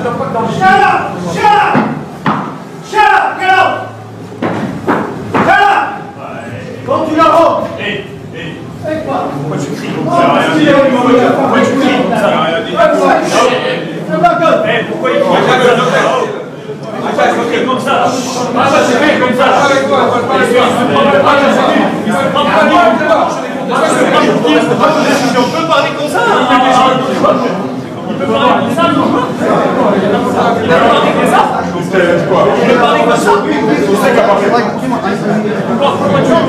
Shut up! Shut up! Shut up! Get out! Shut up! Quand tu la rentres! Hé! Pourquoi tu cries comme ça? Pourquoi tu cries comme ça? Pourquoi il crie comme ça? C'est fait comme ça! On peut parler comme ça! Il peut parler comme ça, non? Il peut parler comme ça? Il peut parler comme ça?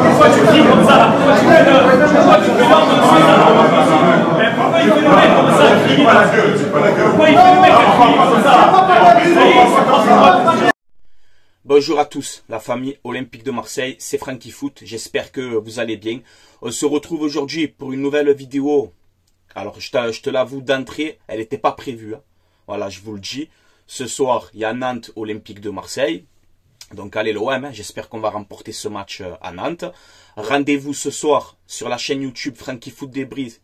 Pourquoi tu cries comme ça? Pourquoi tu fais l'ordre comme ça? Pourquoi il fait le mec comme ça? Pourquoi il fait le mec comme ça? Bonjour à tous, la famille olympique de Marseille, c'est Franky Foot, j'espère que vous allez bien. On se retrouve aujourd'hui pour une nouvelle vidéo. Alors je te l'avoue d'entrée, elle n'était pas prévue. Hein. Voilà, je vous le dis. Ce soir, il y a Nantes Olympique de Marseille. Donc allez l'OM, hein. J'espère qu'on va remporter ce match à Nantes. Rendez-vous ce soir sur la chaîne YouTube Franky Foot Débrief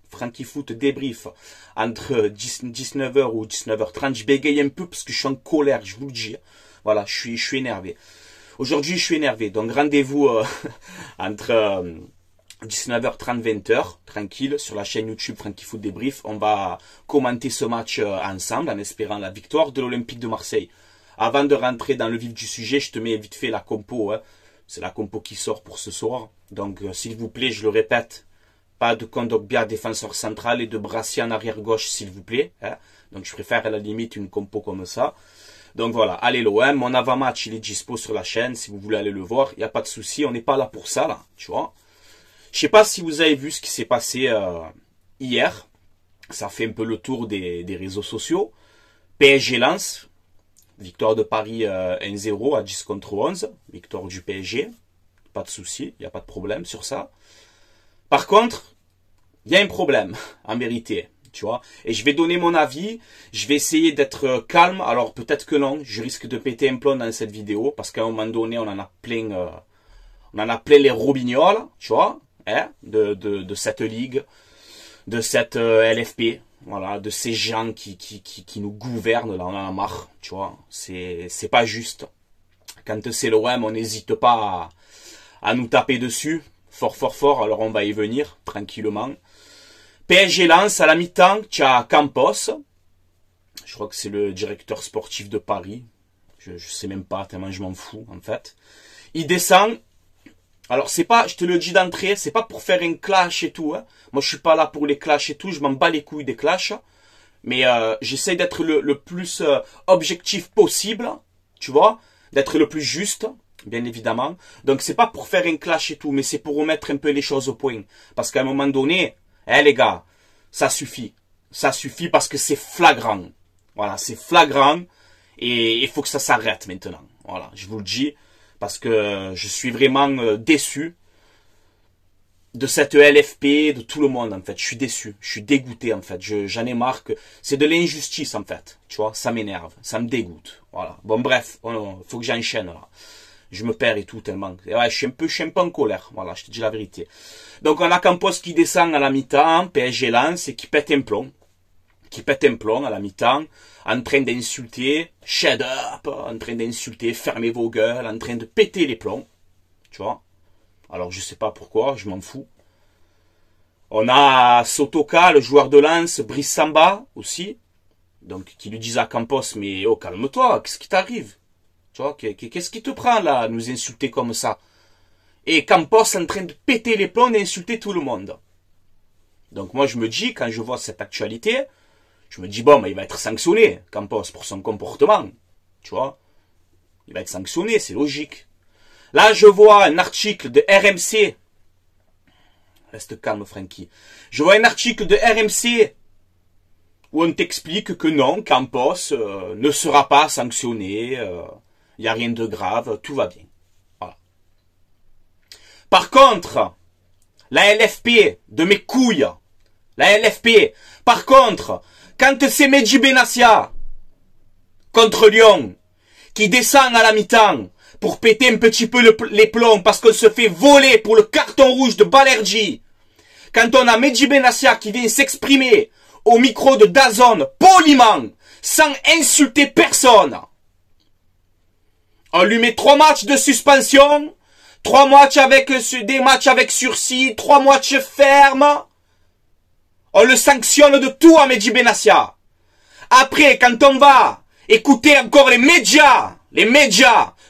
entre 19h ou 19h30. Je bégaye un peu parce que je suis en colère, je vous le dis. Voilà, je suis énervé. Aujourd'hui, je suis énervé. Donc rendez-vous entre 19h30 20h, tranquille, sur la chaîne YouTube Franky Foot Débrief. On va commenter ce match ensemble en espérant la victoire de l'Olympique de Marseille. Avant de rentrer dans le vif du sujet, je te mets vite fait la compo. Hein. C'est la compo qui sort pour ce soir. Donc, s'il vous plaît, je le répète, pas de Kondogbia défenseur central et de Brassier en arrière gauche, s'il vous plaît. Hein. Donc, je préfère à la limite une compo comme ça. Donc voilà, allez l'OM, mon avant-match, il est dispo sur la chaîne. Si vous voulez aller le voir, il n'y a pas de souci. On n'est pas là pour ça, là, tu vois. Je sais pas si vous avez vu ce qui s'est passé hier. Ça fait un peu le tour des réseaux sociaux. PSG Lens. Victoire de Paris 1-0 à 10 contre 11. Victoire du PSG. Pas de souci, il n'y a pas de problème sur ça. Par contre, il y a un problème, en vérité. Tu vois, et je vais donner mon avis. Je vais essayer d'être calme. Alors peut-être que non, je risque de péter un plomb dans cette vidéo. Parce qu'à un moment donné, on en a plein les robignoles. Tu vois, hein, de cette ligue. De cette LFP. Voilà, de ces gens qui nous gouvernent, là, on en a marre, tu vois, c'est pas juste. Quand c'est l'OM, on n'hésite pas à nous taper dessus, fort, alors on va y venir, tranquillement. PSG Lens, à la mi-temps, tu as Campos, je crois que c'est le directeur sportif de Paris, je sais même pas, tellement je m'en fous, en fait. Il descend. Alors, c'est pas, je te le dis d'entrée, c'est pas pour faire un clash et tout. Hein. Moi, je suis pas là pour les clashs et tout. Je m'en bats les couilles des clashs. Mais j'essaie d'être le plus objectif possible. Tu vois, d'être le plus juste, bien évidemment. Donc, c'est pas pour faire un clash et tout, mais c'est pour remettre un peu les choses au point. Parce qu'à un moment donné, les gars, ça suffit. Ça suffit parce que c'est flagrant. Voilà, c'est flagrant. Et il faut que ça s'arrête maintenant. Voilà, je vous le dis. Parce que je suis vraiment déçu de cette LFP, de tout le monde en fait. Je suis déçu, je suis dégoûté en fait. J'en ai marre que c'est de l'injustice en fait. Tu vois, ça m'énerve, ça me dégoûte. Voilà. Bon bref, faut que j'enchaîne là. Je me perds et tout tellement. Et ouais, je suis un peu en colère. Voilà, je te dis la vérité. Donc on a Campos qui descend à la mi-temps, PSG Lens et qui pète un plomb. À la mi-temps, en train d'insulter, shut up, en train d'insulter, fermez vos gueules, en train de péter les plombs, tu vois. Alors je sais pas pourquoi, je m'en fous. On a Sotoka, le joueur de Lens, Brice Samba aussi, donc qui lui disent à Campos, mais oh calme-toi, qu'est-ce qui t'arrive? Tu vois, qu'est-ce qui te prend là, à nous insulter comme ça? Et Campos en train de péter les plombs et d'insulter tout le monde. Donc moi je me dis, quand je vois cette actualité, je me dis, bon, mais il va être sanctionné, Campos, pour son comportement. Tu vois, il va être sanctionné, c'est logique. Là, je vois un article de RMC. Reste calme, Franky. Je vois un article de RMC où on t'explique que non, Campos ne sera pas sanctionné. Il n'y a rien de grave, tout va bien. Voilà. Par contre, la LFP, de mes couilles, la LFP, par contre, quand c'est Mehdi Benassia contre Lyon qui descend à la mi-temps pour péter un petit peu les plombs parce qu'on se fait voler pour le carton rouge de Balerji, quand on a Mehdi Benassia qui vient s'exprimer au micro de DAZN poliment sans insulter personne. On lui met 3 matchs de suspension, 3 matchs avec des matchs avec sursis, 3 matchs fermes. On le sanctionne de tout à Mehdi Benassia. Après, quand on va écouter encore les médias,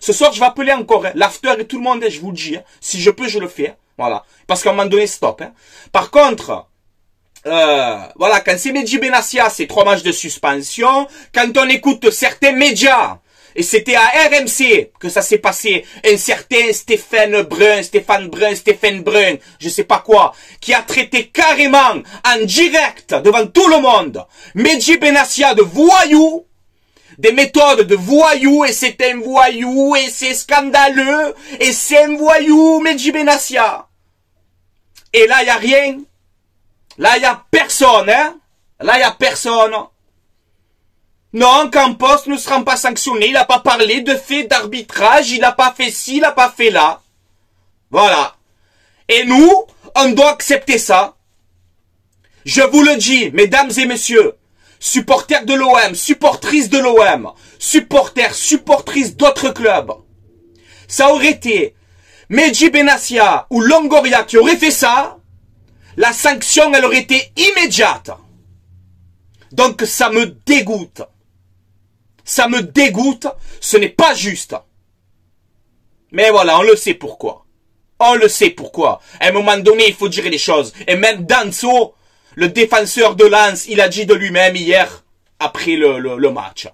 ce soir je vais appeler encore l'after et tout le monde, je vous le dis, si je peux je le fais, voilà, parce qu'à un moment donné stop. Par contre, voilà, quand c'est Mehdi Benassia, c'est 3 matchs de suspension. Quand on écoute certains médias, et c'était à RMC que ça s'est passé, un certain Stéphane Brun, je sais pas quoi, qui a traité carrément en direct devant tout le monde Mehdi Benassia de voyou, des méthodes de voyou, et c'est un voyou, et c'est scandaleux, et c'est un voyou Mehdi Benassia. Et là, il n'y a rien. Là, il n'y a personne, hein. Là, il n'y a personne. Non, Campos ne sera pas sanctionné, il n'a pas parlé de fait d'arbitrage, il n'a pas fait ci, il n'a pas fait là. Voilà. Et nous, on doit accepter ça. Je vous le dis, mesdames et messieurs, supporters de l'OM, supportrices de l'OM, supportrices d'autres clubs. Ça aurait été Mehdi Benassia ou Longoria qui aurait fait ça, la sanction, elle aurait été immédiate. Donc ça me dégoûte. Ça me dégoûte, ce n'est pas juste. Mais voilà, on le sait pourquoi. On le sait pourquoi. À un moment donné, il faut dire les choses. Et même Danso, le défenseur de Lens, il a dit de lui-même hier, après le match.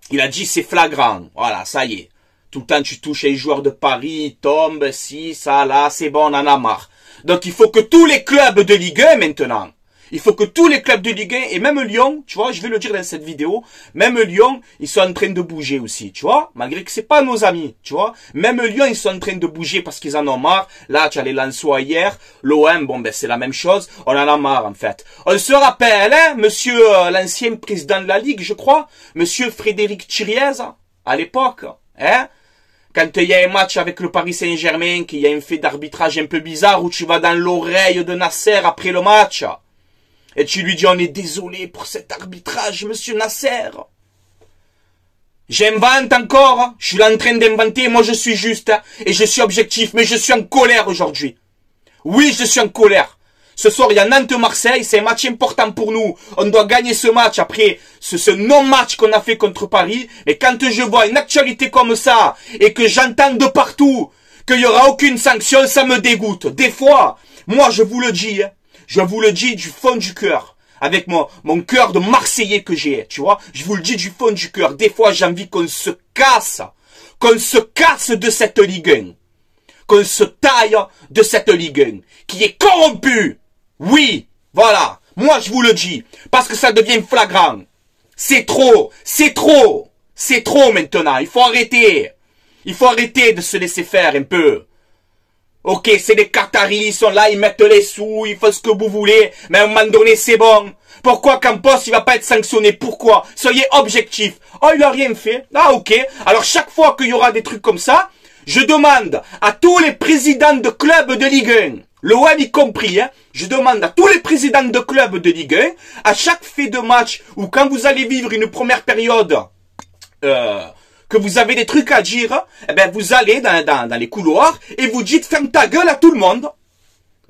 Il a dit c'est flagrant. Voilà, ça y est. Tout le temps tu touches les joueurs de Paris, ils tombent, si, ça, là, c'est bon, on en a marre. Donc il faut que tous les clubs de Ligue 1 maintenant, il faut que tous les clubs de Ligue 1, et même Lyon, tu vois, je vais le dire dans cette vidéo, même Lyon, ils sont en train de bouger aussi, tu vois, malgré que c'est pas nos amis, tu vois. Même Lyon, ils sont en train de bouger parce qu'ils en ont marre. Là, tu as les Lensois hier, l'OM, bon ben c'est la même chose, on en a marre en fait. On se rappelle, hein, monsieur l'ancien président de la Ligue, je crois, monsieur Frédéric Thiriez, à l'époque, hein. Quand il y a un match avec le Paris Saint-Germain, qu'il y a un fait d'arbitrage un peu bizarre où tu vas dans l'oreille de Nasser après le match. Et tu lui dis, on est désolé pour cet arbitrage, monsieur Nasser. J'invente encore, je suis là en train d'inventer, moi je suis juste, et je suis objectif, mais je suis en colère aujourd'hui. Oui, je suis en colère. Ce soir, il y a Nantes-Marseille, c'est un match important pour nous. On doit gagner ce match après ce non-match qu'on a fait contre Paris. Et quand je vois une actualité comme ça, et que j'entends de partout qu'il n'y aura aucune sanction, ça me dégoûte. Des fois, moi je vous le dis, je vous le dis du fond du cœur, avec mon cœur de Marseillais que j'ai, tu vois, je vous le dis du fond du cœur. Des fois, j'ai envie qu'on se casse de cette Ligue 1, qu'on se taille de cette Ligue 1, qui est corrompue. Oui, voilà, moi je vous le dis, parce que ça devient flagrant. C'est trop maintenant, il faut arrêter de se laisser faire un peu. Ok, c'est des Qataris, ils sont là, ils mettent les sous, ils font ce que vous voulez, mais à un moment donné c'est bon. Pourquoi Campos il va pas être sanctionné? Pourquoi? Soyez objectif. Oh, il a rien fait. Ah ok, alors chaque fois qu'il y aura des trucs comme ça, je demande à tous les présidents de clubs de Ligue 1, l'OM y compris, hein, je demande à tous les présidents de clubs de Ligue 1, à chaque fait de match, ou quand vous allez vivre une première période, que vous avez des trucs à dire, eh ben vous allez dans les couloirs, et vous dites ferme ta gueule à tout le monde.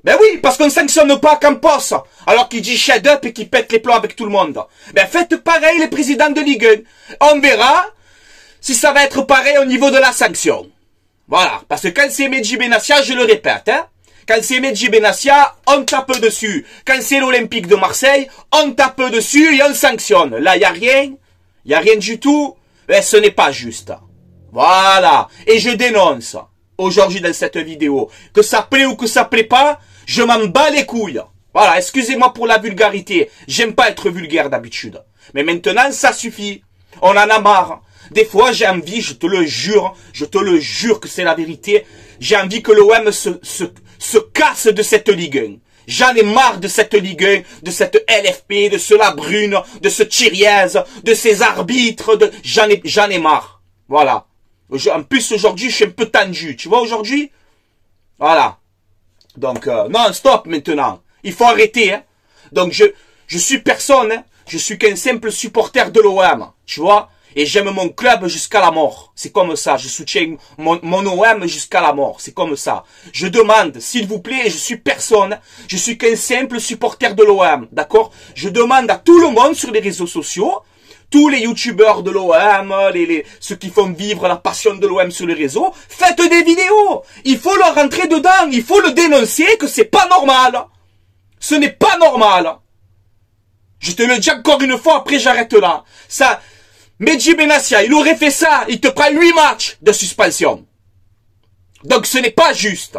Ben oui, parce qu'on ne sanctionne pas Campos, alors qu'il dit shut up et qu'il pète les plombs avec tout le monde. Ben faites pareil les présidents de Ligue 1. On verra si ça va être pareil au niveau de la sanction. Voilà, parce que quand c'est Mehdi Benassia, je le répète, hein, quand c'est Mehdi Benassia, on tape dessus. Quand c'est l'Olympique de Marseille, on tape dessus et on sanctionne. Là, il n'y a rien du tout. Mais ce n'est pas juste. Voilà. Et je dénonce, aujourd'hui dans cette vidéo, que ça plaît ou que ça plaît pas, je m'en bats les couilles. Voilà, excusez-moi pour la vulgarité. J'aime pas être vulgaire d'habitude. Mais maintenant, ça suffit. On en a marre. Des fois, j'ai envie, je te le jure que c'est la vérité, j'ai envie que l'OM se casse de cette Ligue 1. J'en ai marre de cette Ligue 1, de cette LFP, de ce Labrune, de ce Thiriez, de ces arbitres, j'en ai marre. Voilà. En plus, aujourd'hui, je suis un peu tendu. Tu vois, aujourd'hui? Voilà. Donc, non, stop maintenant. Il faut arrêter, hein. Donc, je suis personne, hein. je suis qu'un simple supporter de l'OM, tu vois. Et j'aime mon club jusqu'à la mort. C'est comme ça. Je soutiens mon OM jusqu'à la mort. C'est comme ça. Je demande, s'il vous plaît, je suis personne. Je suis qu'un simple supporter de l'OM. D'accord? Je demande à tout le monde sur les réseaux sociaux, tous les youtubeurs de l'OM, ceux qui font vivre la passion de l'OM sur les réseaux, faites des vidéos. Il faut leur rentrer dedans. Il faut le dénoncer que c'est pas normal. Ce n'est pas normal. Je te le dis encore une fois, après j'arrête là. Ça... Medji Benassia, il aurait fait ça, il te prend 8 matchs de suspension. Donc ce n'est pas juste.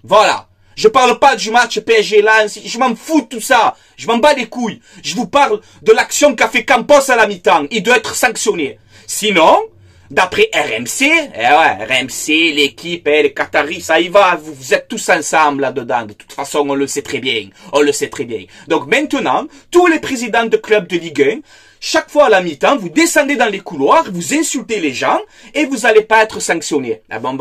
Voilà. Je parle pas du match PSG-Lens, je m'en fous de tout ça. Je m'en bats les couilles. Je vous parle de l'action qu'a fait Campos à la mi-temps. Il doit être sanctionné. Sinon, d'après RMC, RMC, l'équipe, les Qataris, ça y va, vous êtes tous ensemble là-dedans. De toute façon, on le sait très bien. On le sait très bien. Donc maintenant, tous les présidents de clubs de Ligue 1, chaque fois à la mi-temps, vous descendez dans les couloirs, vous insultez les gens et vous n'allez pas être sanctionné. Ah bon,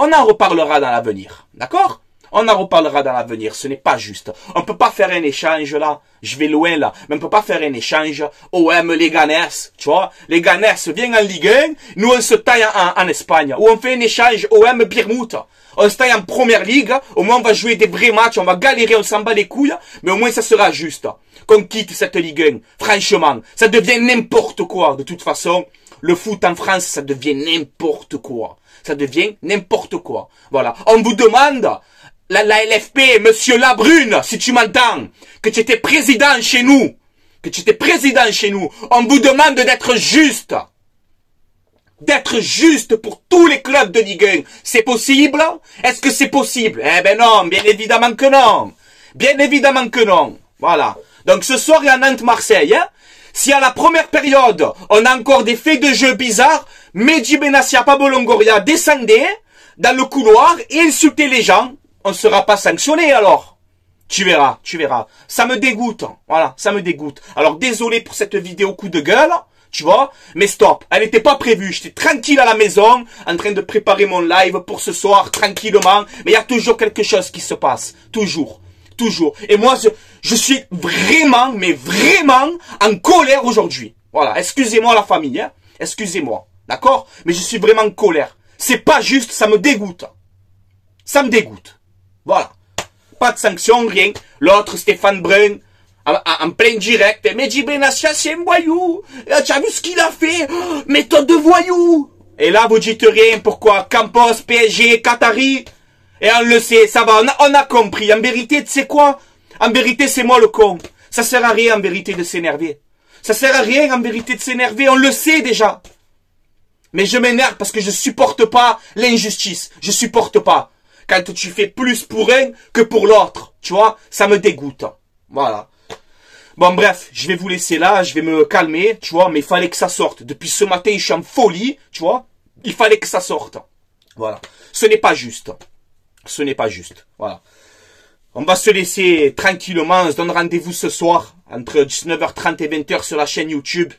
on en reparlera dans l'avenir. D'accord? On en reparlera dans l'avenir. Ce n'est pas juste. On peut pas faire un échange là. Je vais loin là. Mais on peut pas faire un échange. OM, les Ganes. Tu vois? Les Ganes viennent en Ligue 1. Nous, on se taille en Espagne. Ou on fait un échange OM, Birmouth. On se taille en Première Ligue. Au moins, on va jouer des vrais matchs. On va galérer, on s'en bat les couilles. Mais au moins, ça sera juste. Qu'on quitte cette Ligue 1. Franchement, ça devient n'importe quoi. De toute façon, le foot en France, ça devient n'importe quoi. Ça devient n'importe quoi. Voilà. On vous demande, la LFP, monsieur Labrune, si tu m'entends, que tu étais président chez nous. Que tu étais président chez nous. On vous demande d'être juste. D'être juste pour tous les clubs de Ligue 1. C'est possible? Est-ce que c'est possible? Eh ben non, bien évidemment que non. Bien évidemment que non. Voilà. Donc ce soir, il y a Nantes-Marseille. Hein? Si à la première période, on a encore des faits de jeu bizarres, Medji Benassia, Pablo Longoria descendez dans le couloir et insultez les gens, on ne sera pas sanctionné alors. Tu verras, tu verras. Ça me dégoûte. Voilà, ça me dégoûte. Alors désolé pour cette vidéo coup de gueule, tu vois, mais stop. Elle n'était pas prévue. J'étais tranquille à la maison, en train de préparer mon live pour ce soir, tranquillement. Mais il y a toujours quelque chose qui se passe. Toujours. Toujours. Et moi, je suis vraiment, mais vraiment en colère aujourd'hui. Voilà. Excusez-moi la famille, hein. Excusez-moi. D'accord? Mais je suis vraiment en colère. C'est pas juste, ça me dégoûte. Ça me dégoûte. Voilà. Pas de sanction, rien. L'autre, Stéphane Brun, en plein direct. Medji Benassia, c'est un voyou. Tu as vu ce qu'il a fait? Méthode de voyou. Et là, vous dites rien. Pourquoi? Campos, PSG, Qatari. Et on le sait, ça va, on a compris. En vérité, tu sais quoi? En vérité, c'est moi le con. Ça sert à rien, en vérité, de s'énerver. Ça sert à rien, en vérité, de s'énerver. On le sait déjà. Mais je m'énerve parce que je supporte pas l'injustice. Je supporte pas. Quand tu fais plus pour un que pour l'autre. Tu vois? Ça me dégoûte. Voilà. Bon, bref, je vais vous laisser là. Je vais me calmer, tu vois. Mais il fallait que ça sorte. Depuis ce matin, je suis en folie, tu vois. Il fallait que ça sorte. Voilà. Ce n'est pas juste. Ce n'est pas juste. Voilà. On va se laisser tranquillement. On se donne rendez-vous ce soir entre 19h30 et 20h sur la chaîne YouTube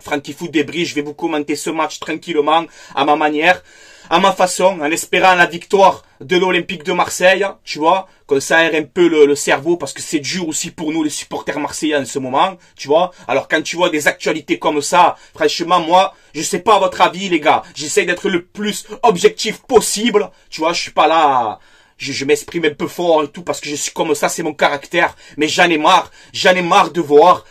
Franky Foot Débris. Je vais vous commenter ce match tranquillement, à ma manière, à ma façon, en espérant la victoire de l'Olympique de Marseille. Tu vois, qu'on s'aère un peu le cerveau parce que c'est dur aussi pour nous les supporters marseillais en ce moment. Tu vois, alors quand tu vois des actualités comme ça, franchement, moi, je sais pas votre avis les gars. J'essaie d'être le plus objectif possible. Tu vois, je suis pas là... Je m'exprime un peu fort et tout parce que je suis comme ça, c'est mon caractère. Mais j'en ai marre de voir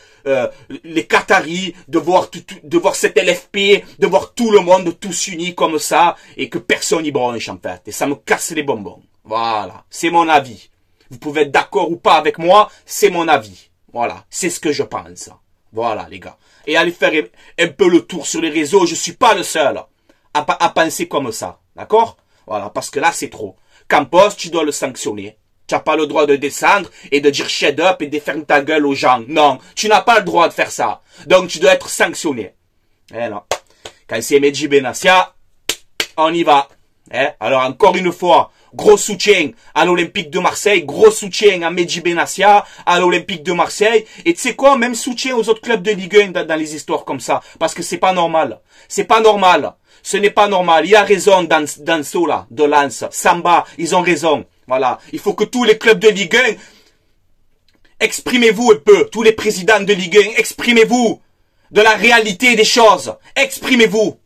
les Qataris, de voir cette LFP, de voir tout le monde tous unis comme ça et que personne n'y bronche en fait. Et ça me casse les bonbons. Voilà, c'est mon avis. Vous pouvez être d'accord ou pas avec moi, c'est mon avis. Voilà, c'est ce que je pense. Voilà les gars. Et allez faire un peu le tour sur les réseaux, je suis pas le seul à penser comme ça. D'accord? Voilà, parce que là c'est trop. Campos, tu dois le sanctionner. Tu n'as pas le droit de descendre et de dire shut up et de fermer ta gueule aux gens. Non, tu n'as pas le droit de faire ça. Donc tu dois être sanctionné. Eh non. Quand c'est Medji Benassia, on y va. Eh? Alors encore une fois, gros soutien à l'Olympique de Marseille, gros soutien à Medji Benassia, à l'Olympique de Marseille. Et tu sais quoi, même soutien aux autres clubs de Ligue 1 dans les histoires comme ça. Parce que c'est pas normal. C'est pas normal. Ce n'est pas normal. Il y a raison dans là, de Lens, Samba, ils ont raison. Voilà. Il faut que tous les clubs de Ligue Exprimez-vous un peu, tous les présidents de Ligue 1, exprimez-vous de la réalité des choses. Exprimez-vous.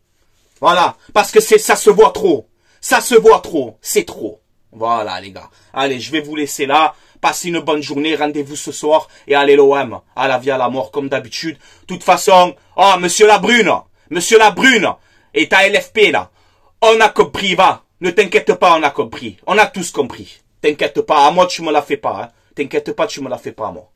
Voilà, parce que ça se voit trop. Ça se voit trop, c'est trop. Voilà les gars. Allez, je vais vous laisser là. Passez une bonne journée, rendez-vous ce soir et allez l'OM. À la vie, à la mort, comme d'habitude. De toute façon, oh, Monsieur Labrune est à LFP là. On a compris, va. Ne t'inquiète pas, on a compris. On a tous compris. T'inquiète pas, à moi tu me la fais pas. Hein. T'inquiète pas, tu me la fais pas à moi.